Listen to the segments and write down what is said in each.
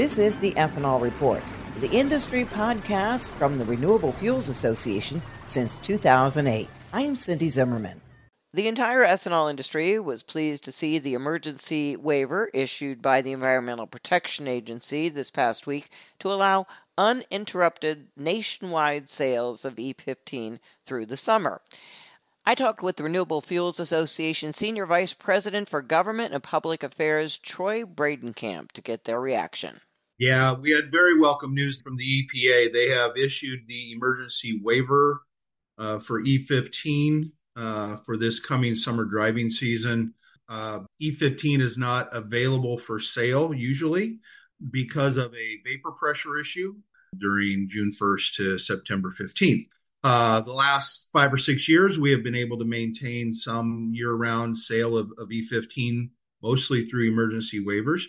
This is the Ethanol Report, the industry podcast from the Renewable Fuels Association since 2008. I'm Cindy Zimmerman. The entire ethanol industry was pleased to see the emergency waiver issued by the Environmental Protection Agency this past week to allow uninterrupted nationwide sales of E15 through the summer. I talked with the Renewable Fuels Association Senior Vice President for Government and Public Affairs, Troy Bradenkamp, to get their reaction. Yeah, we had very welcome news from the EPA. They have issued the emergency waiver for E15 for this coming summer driving season. E15 is not available for sale usually because of a vapor pressure issue during June 1st to September 15th. The last 5 or 6 years, we have been able to maintain some year-round sale of E15, mostly through emergency waivers.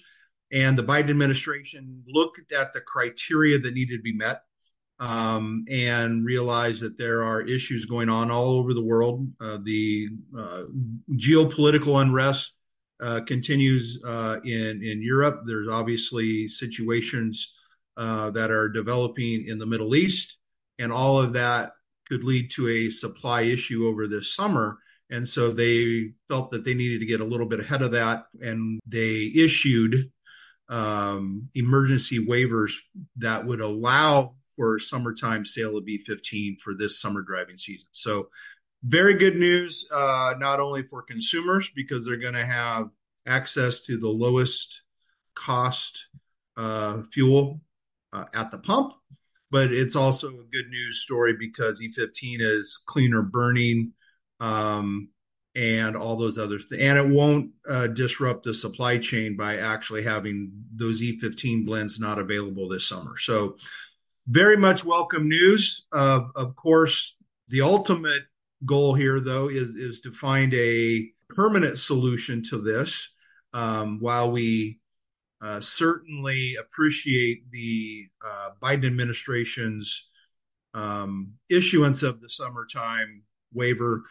And the Biden administration looked at the criteria that needed to be met and realized that there are issues going on all over the world. The geopolitical unrest continues in Europe. There's obviously situations that are developing in the Middle East, and all of that could lead to a supply issue over this summer. And so they felt that they needed to get a little bit ahead of that, and they issued emergency waivers that would allow for summertime sale of E15 for this summer driving season. So very good news, not only for consumers because they're going to have access to the lowest cost fuel at the pump, but it's also a good news story because E15 is cleaner burning and all those other things. And it won't disrupt the supply chain by actually having those E15 blends not available this summer. So very much welcome news. Of course, the ultimate goal here, though, is to find a permanent solution to this. While we certainly appreciate the Biden administration's issuance of the summertime waiver,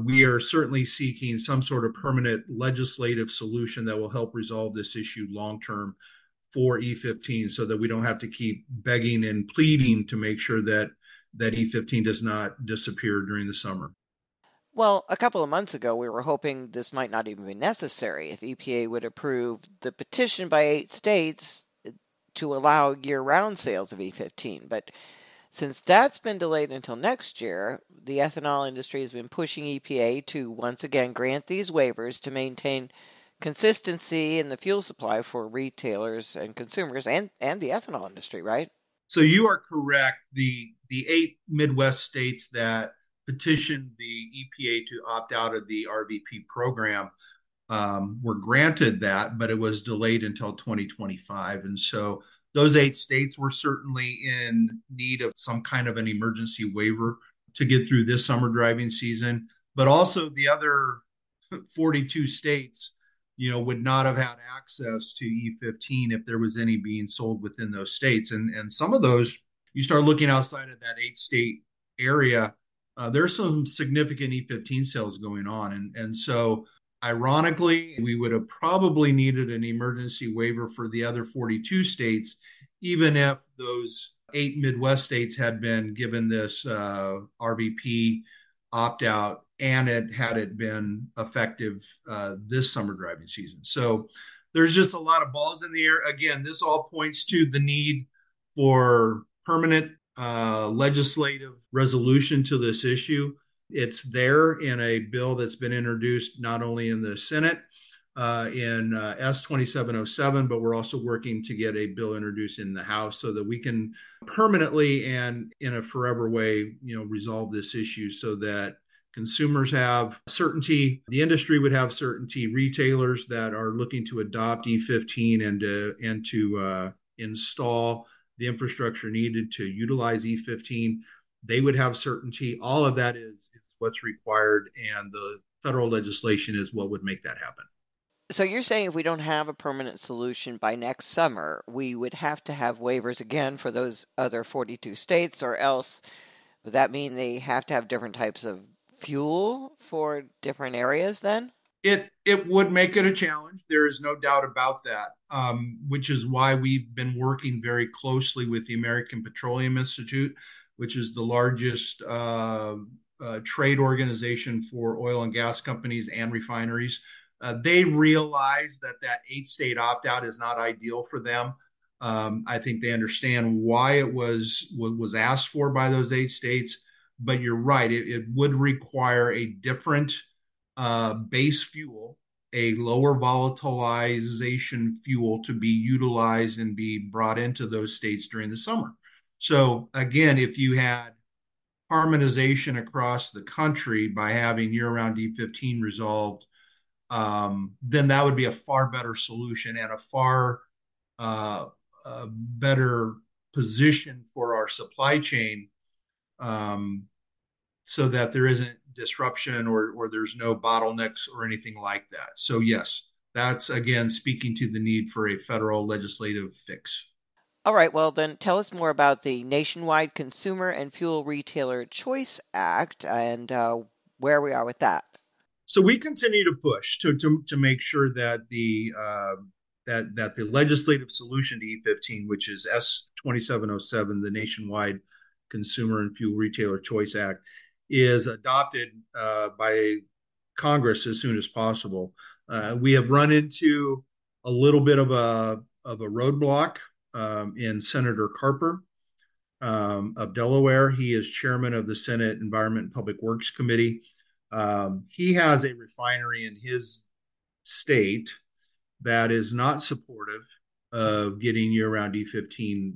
we are certainly seeking some sort of permanent legislative solution that will help resolve this issue long-term for E15 so that we don't have to keep begging and pleading to make sure that E15 does not disappear during the summer. Well, a couple of months ago, we were hoping this might not even be necessary if EPA would approve the petition by 8 states to allow year-round sales of E15. But since that's been delayed until next year, the ethanol industry has been pushing EPA to once again grant these waivers to maintain consistency in the fuel supply for retailers and consumers and the ethanol industry, right? So you are correct. The 8 Midwest states that petitioned the EPA to opt out of the RVP program were granted that, but it was delayed until 2025. And so those 8 states were certainly in need of some kind of an emergency waiver to get through this summer driving season. But also the other 42 states, would not have had access to E15 if there was any being sold within those states. And some of those, you start looking outside of that 8-state area, there's some significant E15 sales going on. And so ironically, we would have probably needed an emergency waiver for the other 42 states, even if those 8 Midwest states had been given this RVP opt-out and had it been effective this summer driving season. So there's just a lot of balls in the air. Again, this all points to the need for permanent legislative resolution to this issue. It's there in a bill that's been introduced not only in the Senate in S2707, but we're also working to get a bill introduced in the House so that we can permanently and in a forever way, resolve this issue so that consumers have certainty, the industry would have certainty, retailers that are looking to adopt E15 and to install the infrastructure needed to utilize E15, they would have certainty. All of that is what's required, and the federal legislation is what would make that happen. So you're saying if we don't have a permanent solution by next summer, we would have to have waivers again for those other 42 states, or else would that mean they have to have different types of fuel for different areas then? It would make it a challenge. There is no doubt about that. Which is why we've been working very closely with the American Petroleum Institute, which is the largest trade organization for oil and gas companies and refineries. They realize that that eight-state opt-out is not ideal for them. I think they understand why it was asked for by those eight states. But you're right; it would require a different base fuel, a lower volatilization fuel to be utilized and be brought into those states during the summer. So again, if you had harmonization across the country by having year-round D15 resolved, then that would be a far better solution and a far uh, better position for our supply chain, um, so that there isn't disruption or there's no bottlenecks or anything like that. So, yes, that's again speaking to the need for a federal legislative fix. All right, well, then tell us more about the Nationwide Consumer and Fuel Retailer Choice Act and where we are with that. So we continue to push to make sure that the legislative solution to E15, which is S2707, the Nationwide Consumer and Fuel Retailer Choice Act, is adopted by Congress as soon as possible. We have run into a little bit of a roadblock in Senator Carper of Delaware. He is chairman of the Senate Environment and Public Works Committee. He has a refinery in his state that is not supportive of getting year-round E15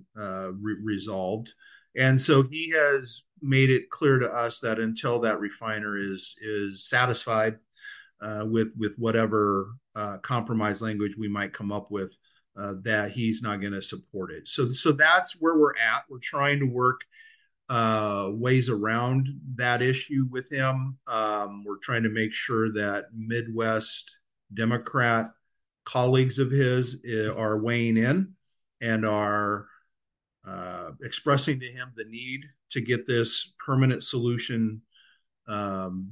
resolved, and so he has made it clear to us that until that refiner is satisfied with whatever compromise language we might come up with, that he's not going to support it. So that's where we're at. We're trying to work ways around that issue with him. We're trying to make sure that Midwest Democrat colleagues of his are weighing in and are expressing to him the need to get this permanent solution um,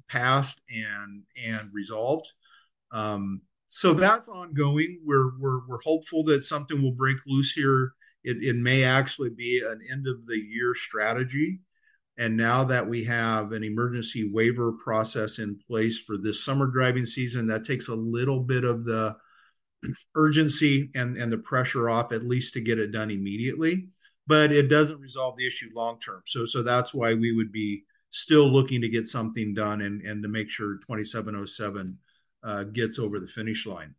passed and resolved. So that's ongoing. We're hopeful that something will break loose here. It may actually be an end of the year strategy. And now that we have an emergency waiver process in place for this summer driving season, that takes a little bit of the urgency and the pressure off, at least to get it done immediately. But it doesn't resolve the issue long term. So that's why we would be still looking to get something done and to make sure 2707 gets over the finish line.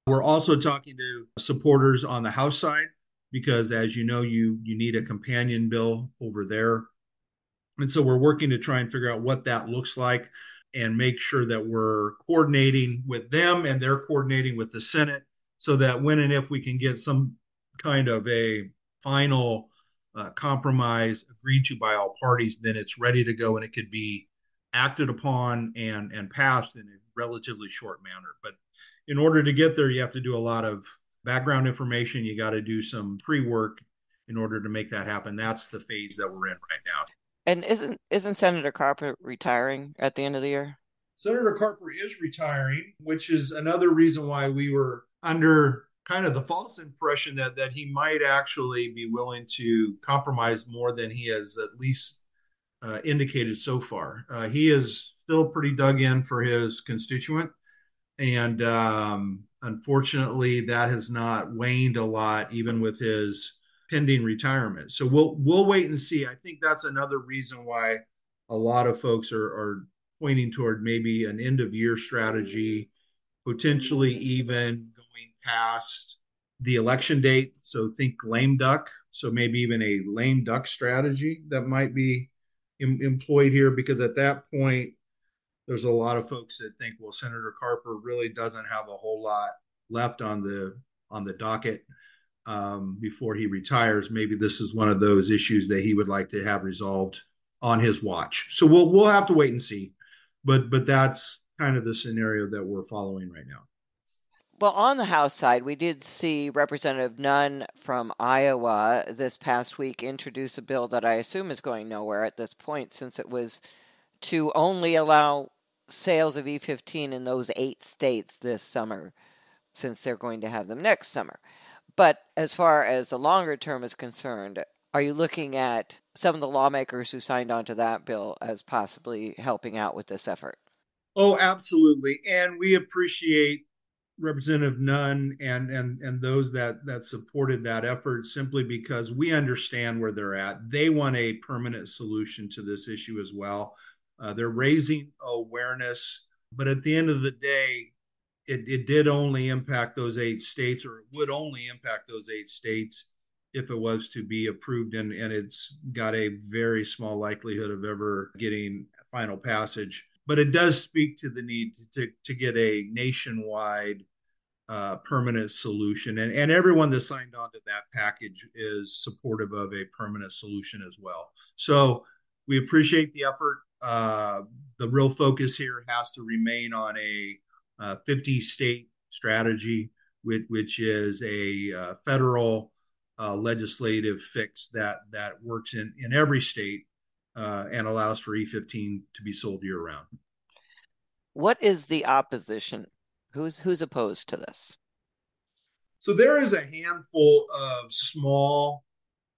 We're also talking to supporters on the House side because, as you know, you need a companion bill over there. And so we're working to try and figure out what that looks like and make sure that we're coordinating with them and they're coordinating with the Senate so that when and if we can get some kind of a final compromise agreed to by all parties, then it's ready to go and it could be acted upon and passed in a relatively short manner. But in order to get there, you have to do a lot of background information. You got to do some pre-work in order to make that happen. That's the phase that we're in right now. And isn't Senator Carper retiring at the end of the year? Senator Carper is retiring, which is another reason why we were under kind of the false impression that he might actually be willing to compromise more than he has at least indicated so far. He is still pretty dug in for his constituent, and unfortunately, that has not waned a lot, even with his pending retirement. So we'll wait and see. I think that's another reason why a lot of folks are pointing toward maybe an end of year strategy, potentially even going past the election date. So think lame duck. So maybe even a lame duck strategy that might be employed here, because at that point, there's a lot of folks that think, well, Senator Carper really doesn't have a whole lot left on the docket before he retires. Maybe this is one of those issues that he would like to have resolved on his watch. So we'll have to wait and see, but that's kind of the scenario that we're following right now. Well, on the House side, we did see Representative Nunn from Iowa this past week introduce a bill that I assume is going nowhere at this point, since it was to only allow sales of E15 in those 8 states this summer, since they're going to have them next summer. But as far as the longer term is concerned, are you looking at some of the lawmakers who signed on to that bill as possibly helping out with this effort? Oh, absolutely. And we appreciate Representative Nunn and those that supported that effort simply because we understand where they're at. They want a permanent solution to this issue as well. They're raising awareness, but at the end of the day, it did only impact those 8 states, or it would only impact those 8 states if it was to be approved, and it's got a very small likelihood of ever getting final passage. But it does speak to the need to get a nationwide permanent solution. And everyone that signed on to that package is supportive of a permanent solution as well. So we appreciate the effort. The real focus here has to remain on a 50 state strategy, which is a federal legislative fix that works in every state and allows for E15 to be sold year round. What is the opposition? Who's opposed to this? So there is a handful of small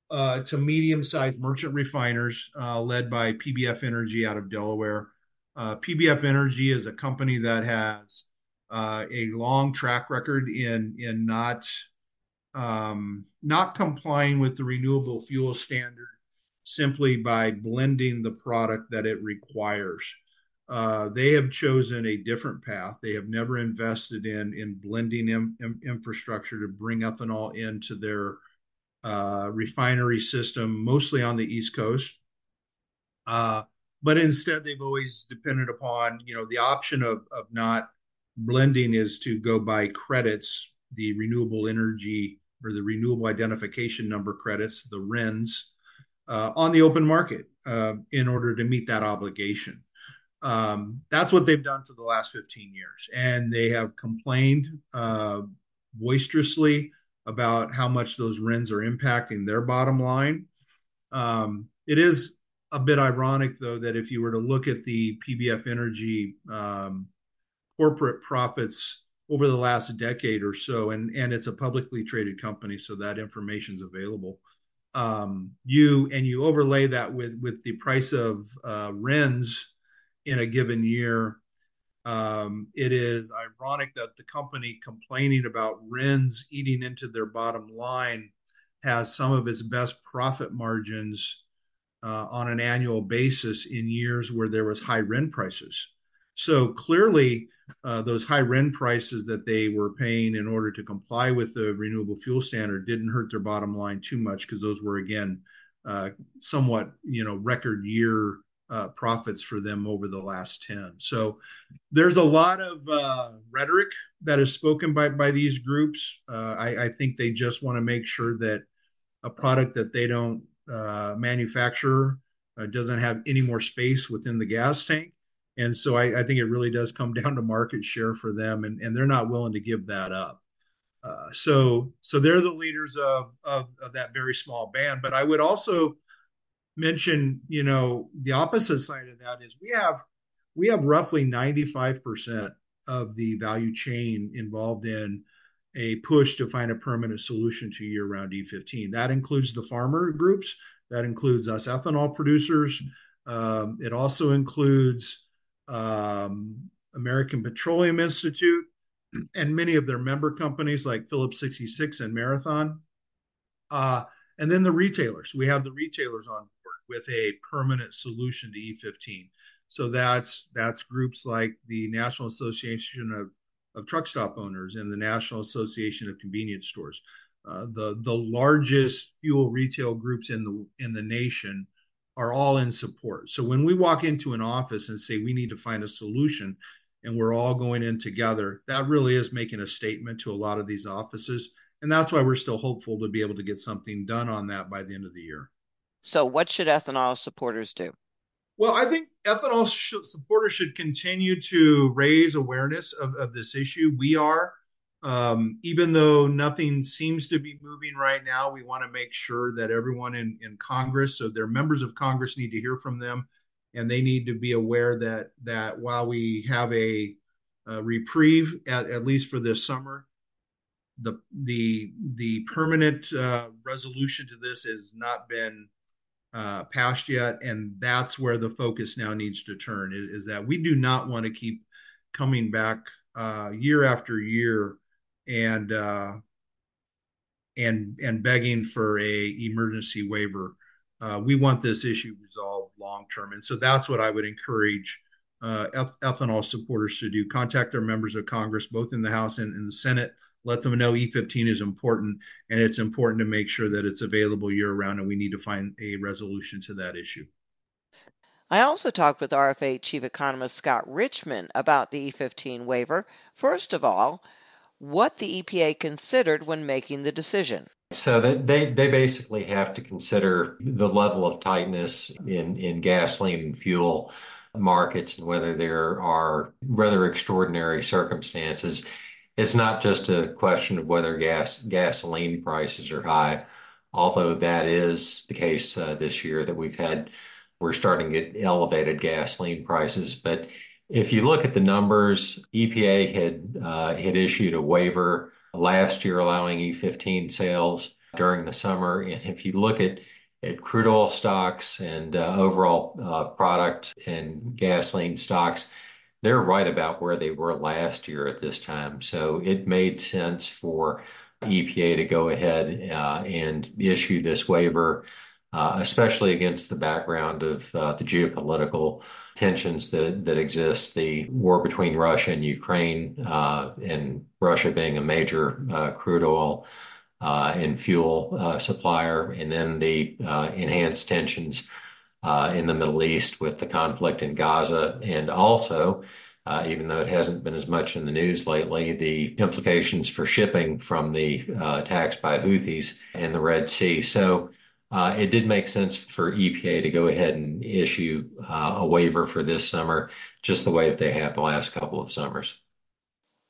to medium-sized merchant refiners led by PBF Energy out of Delaware. PBF Energy is a company that has a long track record in not complying with the renewable fuel standard simply by blending the product that it requires. They have chosen a different path. They have never invested in blending infrastructure to bring ethanol into their refinery system, mostly on the East Coast. But instead, they've always depended upon, the option of not blending is to go buy credits, the renewable energy or the renewable identification number credits, the RINs, on the open market in order to meet that obligation. That's what they've done for the last 15 years. And they have complained boisterously about how much those RINs are impacting their bottom line. It is a bit ironic, though, that if you were to look at the PBF Energy corporate profits over the last decade or so, and it's a publicly traded company, so that information is available. You overlay that with the price of RINs in a given year. It is ironic that the company complaining about RINs eating into their bottom line has some of its best profit margins on an annual basis in years where there was high RIN prices. So clearly, those high RIN prices that they were paying in order to comply with the renewable fuel standard didn't hurt their bottom line too much because those were, again, somewhat, record year profits for them over the last 10. So there's a lot of rhetoric that is spoken by these groups. I think they just want to make sure that a product that they don't manufacture doesn't have any more space within the gas tank. And so I think it really does come down to market share for them, and they're not willing to give that up. So they're the leaders of that very small band. But I would also mention, the opposite side of that is we have roughly 95% of the value chain involved in a push to find a permanent solution to year-round E15. That includes the farmer groups. That includes us ethanol producers. It also includes American Petroleum Institute and many of their member companies like Phillips 66 and Marathon. And then the retailers. We have the retailers on board with a permanent solution to E15. So that's groups like the National Association of Truck Stop Owners and the National Association of Convenience Stores. The largest fuel retail groups in the nation are all in support. So when we walk into an office and say we need to find a solution and we're all going in together, that really is making a statement to a lot of these offices. And that's why we're still hopeful to be able to get something done on that by the end of the year. So what should ethanol supporters do? Well, I think ethanol supporters should continue to raise awareness of this issue. We are, even though nothing seems to be moving right now, we want to make sure that everyone in Congress, so their members of Congress need to hear from them, and they need to be aware that while we have a reprieve at least for this summer, the permanent resolution to this has not been passed yet, and that's where the focus now needs to turn. Is that we do not want to keep coming back year after year and and begging for a emergency waiver. We want this issue resolved long term, and so that's what I would encourage ethanol supporters to do. Contact their members of Congress, both in the House and in the Senate. Let them know E15 is important, and it's important to make sure that it's available year round, and we need to find a resolution to that issue. I also talked with RFA Chief Economist Scott Richmond about the E15 waiver. First of all, what the EPA considered when making the decision. So that they basically have to consider the level of tightness in gasoline and fuel markets and whether there are rather extraordinary circumstances. It's not just a question of whether gasoline prices are high, although that is the case this year that we're starting to get elevated gasoline prices. But if you look at the numbers, EPA had issued a waiver last year allowing E15 sales during the summer. And if you look at crude oil stocks and overall product and gasoline stocks, they're right about where they were last year at this time. So it made sense for EPA to go ahead and issue this waiver, especially against the background of the geopolitical tensions that exist, the war between Russia and Ukraine, and Russia being a major crude oil and fuel supplier, and then the enhanced tensions in the Middle East with the conflict in Gaza, and also, even though it hasn't been as much in the news lately, the implications for shipping from the attacks by Houthis in the Red Sea. So it did make sense for EPA to go ahead and issue a waiver for this summer, just the way that they have the last couple of summers.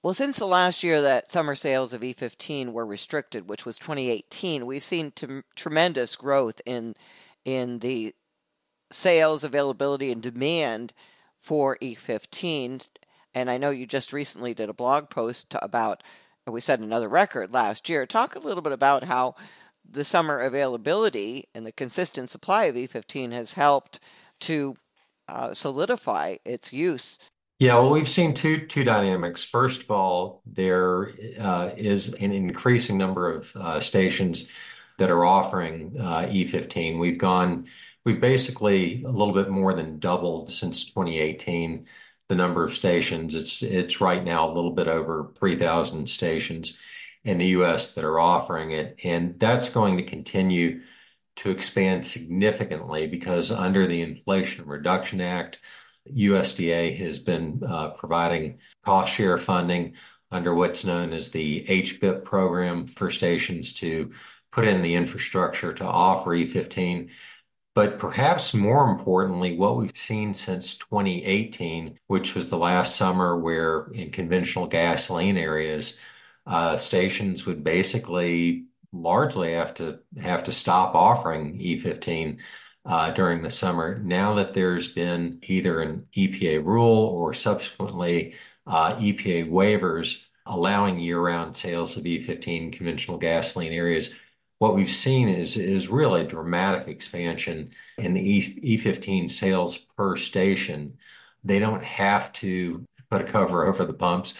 Well, since the last year that summer sales of E15 were restricted, which was 2018, we've seen tremendous growth in the sales, availability, and demand for E15. And I know you just recently did a blog post about, we set another record last year. Talk a little bit about how the summer availability and the consistent supply of E15 has helped to solidify its use. Yeah, well, we've seen two dynamics. First of all, there is an increasing number of stations that are offering E15. We've basically a little bit more than doubled since 2018 the number of stations. It's right now a little bit over 3,000 stations in the U.S. that are offering it, and that's going to continue to expand significantly because under the Inflation Reduction Act, USDA has been providing cost share funding under what's known as the HBIP program for stations to put in the infrastructure to offer E15. But perhaps more importantly, what we've seen since 2018, which was the last summer where in conventional gasoline areas, stations would basically largely have to stop offering E15 during the summer. Now that there's been either an EPA rule or subsequently EPA waivers allowing year-round sales of E15 conventional gasoline areas, what we've seen is really dramatic expansion in the E15 sales per station. They don't have to put a cover over the pumps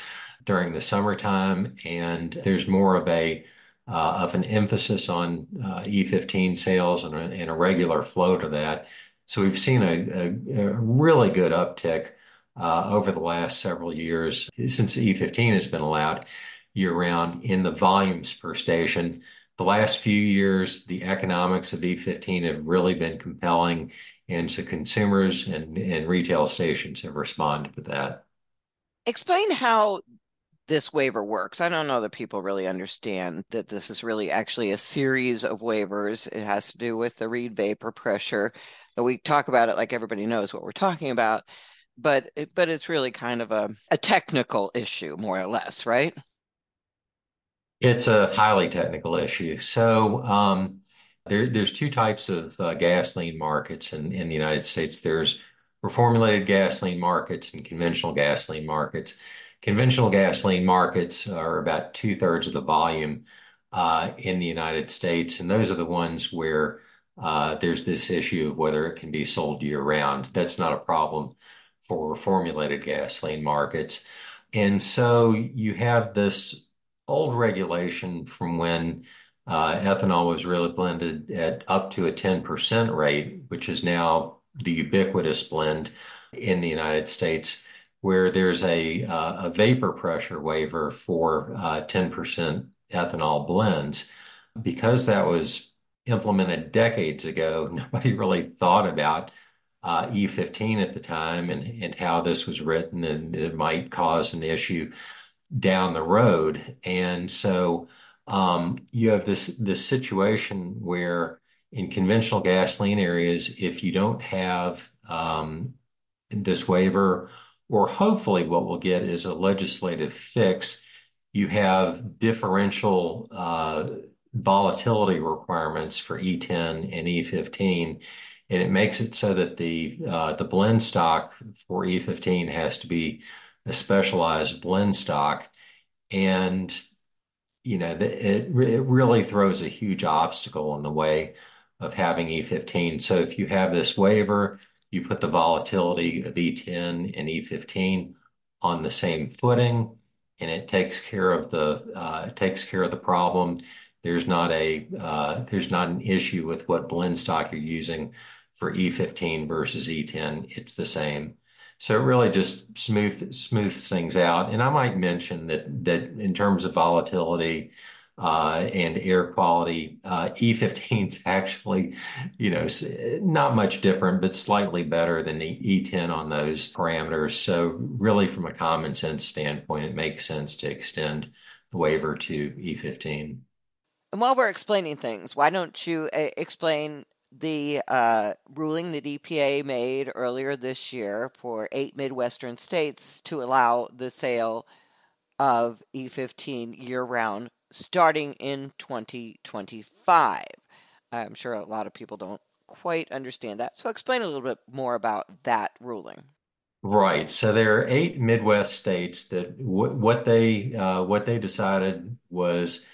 during the summertime, and there's more of an emphasis on E15 sales and a regular flow to that. So we've seen a really good uptick over the last several years since E15 has been allowed year-round in the volumes per station. The last few years, the economics of E15 have really been compelling, and so consumers and retail stations have responded to that. Explain how this waiver works. I don't know that people really understand that this is really actually a series of waivers. It has to do with the reed vapor pressure. But we talk about it like everybody knows what we're talking about, but it's really kind of a technical issue, more or less, right? It's a highly technical issue. So there's two types of gasoline markets in the United States. There's reformulated gasoline markets and conventional gasoline markets. Conventional gasoline markets are about two-thirds of the volume in the United States, and those are the ones where there's this issue of whether it can be sold year-round. That's not a problem for reformulated gasoline markets. And so you have this old regulation from when ethanol was really blended at up to a 10% rate, which is now the ubiquitous blend in the United States, where there's a vapor pressure waiver for 10% ethanol blends. Because that was implemented decades ago, nobody really thought about E15 at the time and how this was written and it might cause an issue down the road. And so you have this situation where in conventional gasoline areas, if you don't have this waiver, or hopefully what we'll get is a legislative fix, you have differential volatility requirements for E10 and E15. And it makes it so that the blend stock for E15 has to be a specialized blend stock. And it really throws a huge obstacle in the way of having E15. So if you have this waiver, you put the volatility of E10 and E15 on the same footing, and it takes care of the problem. There's not an issue with what blend stock you're using for E15 versus E10. It's the same. So it really just smooths things out. And I might mention that in terms of volatility and air quality, E15 is actually, not much different, but slightly better than the E10 on those parameters. So really, from a common sense standpoint, it makes sense to extend the waiver to E15. And while we're explaining things, why don't you explain the ruling that EPA made earlier this year for 8 Midwestern states to allow the sale of E15 year-round starting in 2025. I'm sure a lot of people don't quite understand that. So explain a little bit more about that ruling. Right. So there are 8 Midwest states that what they decided was,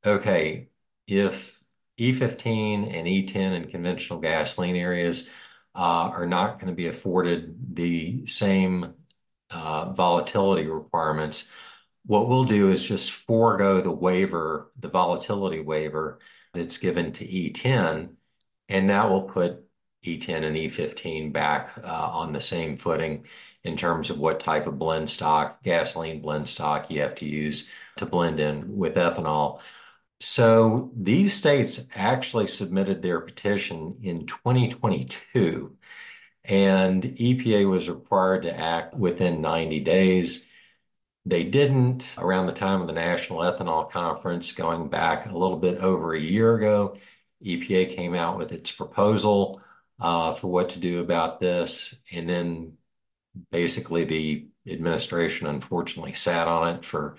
okay, if E15 and E10 in conventional gasoline areas are not going to be afforded the same volatility requirements, what we'll do is just forego the volatility waiver that's given to E10, and that will put E10 and E15 back on the same footing in terms of what type of gasoline blend stock you have to use to blend in with ethanol. So these states actually submitted their petition in 2022, and EPA was required to act within 90 days. They didn't around the time of the National Ethanol Conference going back a little bit over a year ago. EPA came out with its proposal for what to do about this. And then basically the administration unfortunately sat on it for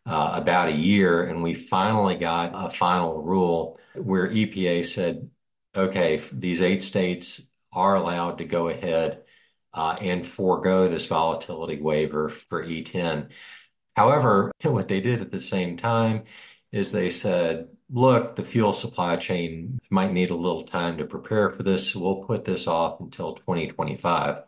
about a year. And we finally got a final rule where EPA said, okay, these 8 states are allowed to go ahead and forego this volatility waiver for E10. However, what they did at the same time is they said, look, the fuel supply chain might need a little time to prepare for this, so we'll put this off until 2025.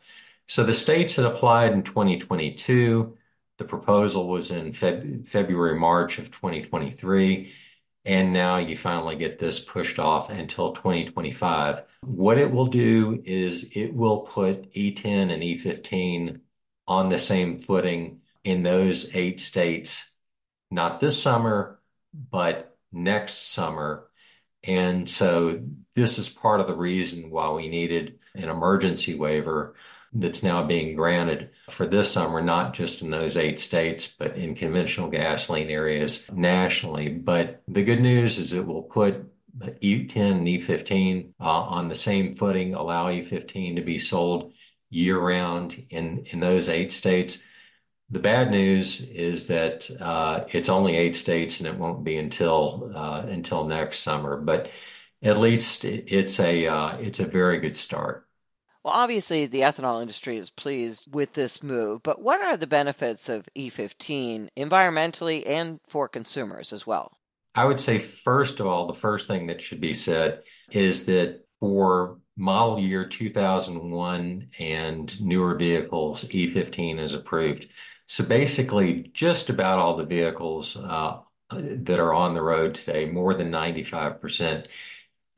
So the states that applied in 2022, the proposal was in February, March of 2023. And now you finally get this pushed off until 2025. What it will do is it will put E10 and E15 on the same footing in those 8 states, not this summer, but next summer. And so this is part of the reason why we needed an emergency waiver that's now being granted for this summer, not just in those 8 states, but in conventional gasoline areas nationally. But the good news is it will put E10 and E15 on the same footing, allow E15 to be sold year round in those 8 states. The bad news is that it's only 8 states and it won't be until next summer. But at least it's a very good start. Well, obviously, the ethanol industry is pleased with this move, but what are the benefits of E15 environmentally and for consumers as well? I would say, first of all, the first thing that should be said is that for model year 2001 and newer vehicles, E15 is approved. So basically, just about all the vehicles that are on the road today, more than 95%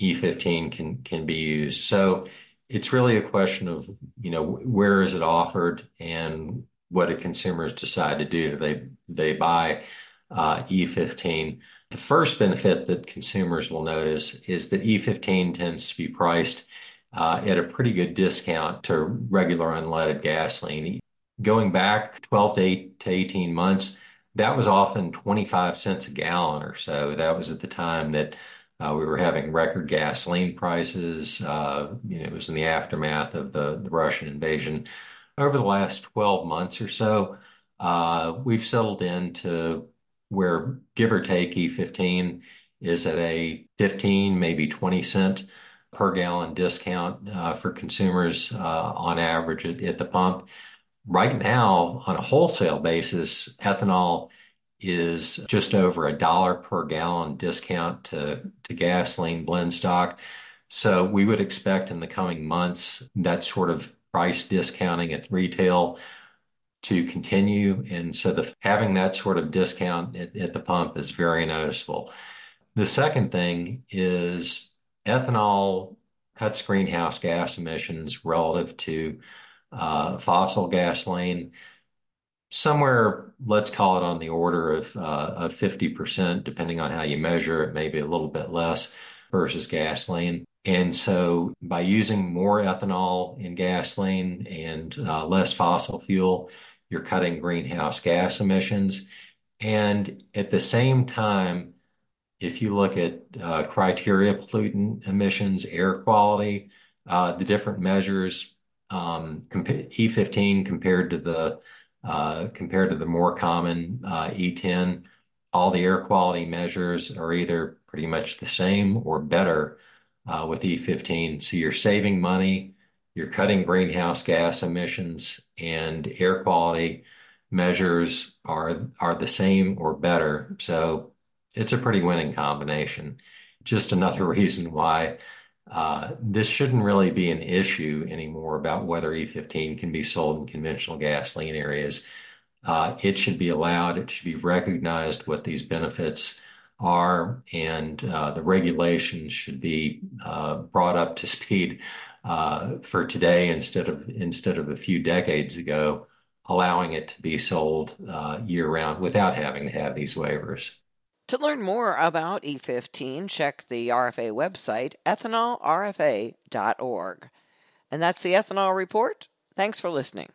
E15 can be used. So it's really a question of, where is it offered and what do consumers decide to do? Do they buy E15? The first benefit that consumers will notice is that E15 tends to be priced at a pretty good discount to regular unleaded gasoline. Going back 12 to 18 months, that was often 25 cents a gallon or so. That was at the time that we were having record gasoline prices. It was in the aftermath of the Russian invasion. Over the last 12 months or so, we've settled into where, give or take, E15 is at a 15, maybe 20 cent per gallon discount for consumers on average at the pump. Right now, on a wholesale basis, ethanol is just over $1 per gallon discount to gasoline blend stock. So we would expect in the coming months that sort of price discounting at retail to continue. And so having that sort of discount at the pump is very noticeable. The second thing is ethanol cuts greenhouse gas emissions relative to fossil gasoline somewhere, let's call it on the order of 50%, depending on how you measure it, maybe a little bit less versus gasoline. And so by using more ethanol in gasoline and less fossil fuel, you're cutting greenhouse gas emissions. And at the same time, if you look at criteria pollutant emissions, air quality, the different measures, E15 compared to the more common E10, all the air quality measures are either pretty much the same or better with E15. So you're saving money, you're cutting greenhouse gas emissions, and air quality measures are the same or better. So it's a pretty winning combination. Just another reason why this shouldn't really be an issue anymore about whether E15 can be sold in conventional gasoline areas. It should be allowed, it should be recognized what these benefits are, and the regulations should be brought up to speed for today instead of a few decades ago, allowing it to be sold year round without having to have these waivers. To learn more about E15, check the RFA website, ethanolrfa.org. And that's the Ethanol Report. Thanks for listening.